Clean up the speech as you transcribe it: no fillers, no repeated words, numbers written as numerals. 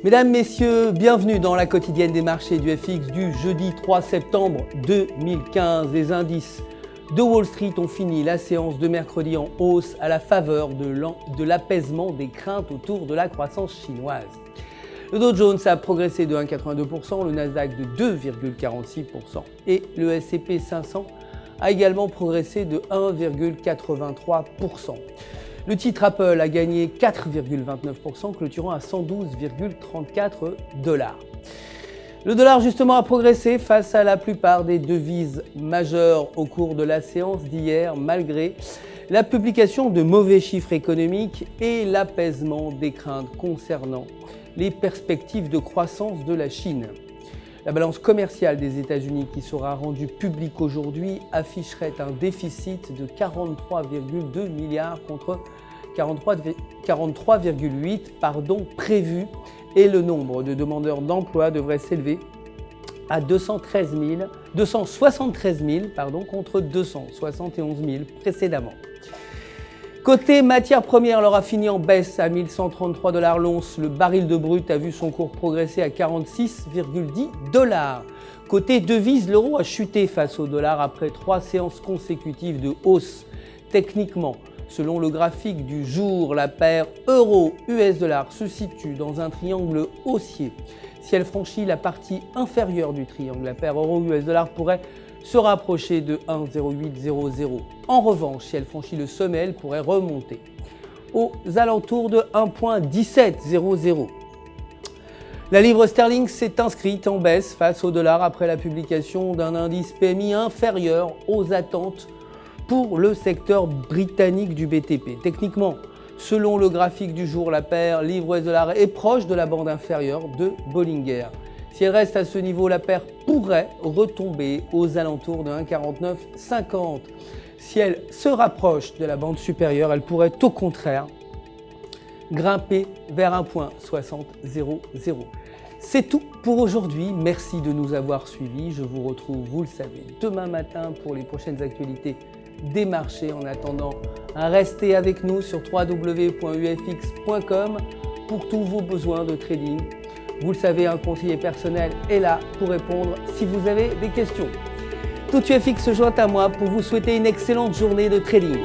Mesdames, Messieurs, bienvenue dans la quotidienne des marchés du FX du jeudi 3 septembre 2015. Les indices de Wall Street ont fini la séance de mercredi en hausse à la faveur de l'apaisement des craintes autour de la croissance chinoise. Le Dow Jones a progressé de 1,82%, le Nasdaq de 2,46% et le S&P 500 a également progressé de 1,83%. Le titre Apple a gagné 4,29%, clôturant à 112,34 $. Le dollar justement a progressé face à la plupart des devises majeures au cours de la séance d'hier, malgré la publication de mauvais chiffres économiques et l'apaisement des craintes concernant les perspectives de croissance de la Chine. La balance commerciale des États-Unis, qui sera rendue publique aujourd'hui, afficherait un déficit de 43,2 milliards contre 43,8 prévu, et le nombre de demandeurs d'emploi devrait s'élever à 273 000 contre 271 000 précédemment. Côté matières premières, l'or a fini en baisse à 1133 $ l'once. Le baril de brut a vu son cours progresser à 46,10 $. Côté devises, l'euro a chuté face au dollar après 3 séances consécutives de hausse. Techniquement, selon le graphique du jour, la paire euro-US $ se situe dans un triangle haussier. Si elle franchit la partie inférieure du triangle, la paire euro-US $ pourrait se rapprocher de 1,0800. En revanche, si elle franchit le sommet, elle pourrait remonter aux alentours de 1,1700. La livre sterling s'est inscrite en baisse face au dollar après la publication d'un indice PMI inférieur aux attentes pour le secteur britannique du BTP. Techniquement, selon le graphique du jour, la paire livre-US $ est proche de la bande inférieure de Bollinger. Si elle reste à ce niveau, la paire pourrait retomber aux alentours de 1,4950. Si elle se rapproche de la bande supérieure, elle pourrait au contraire grimper vers 1,6000. C'est tout pour aujourd'hui. Merci de nous avoir suivis. Je vous retrouve, vous le savez, demain matin pour les prochaines actualités des marchés. En attendant, restez avec nous sur www.ufx.com pour tous vos besoins de trading. Vous le savez, un conseiller personnel est là pour répondre si vous avez des questions. Tout UFX se joint à moi pour vous souhaiter une excellente journée de trading.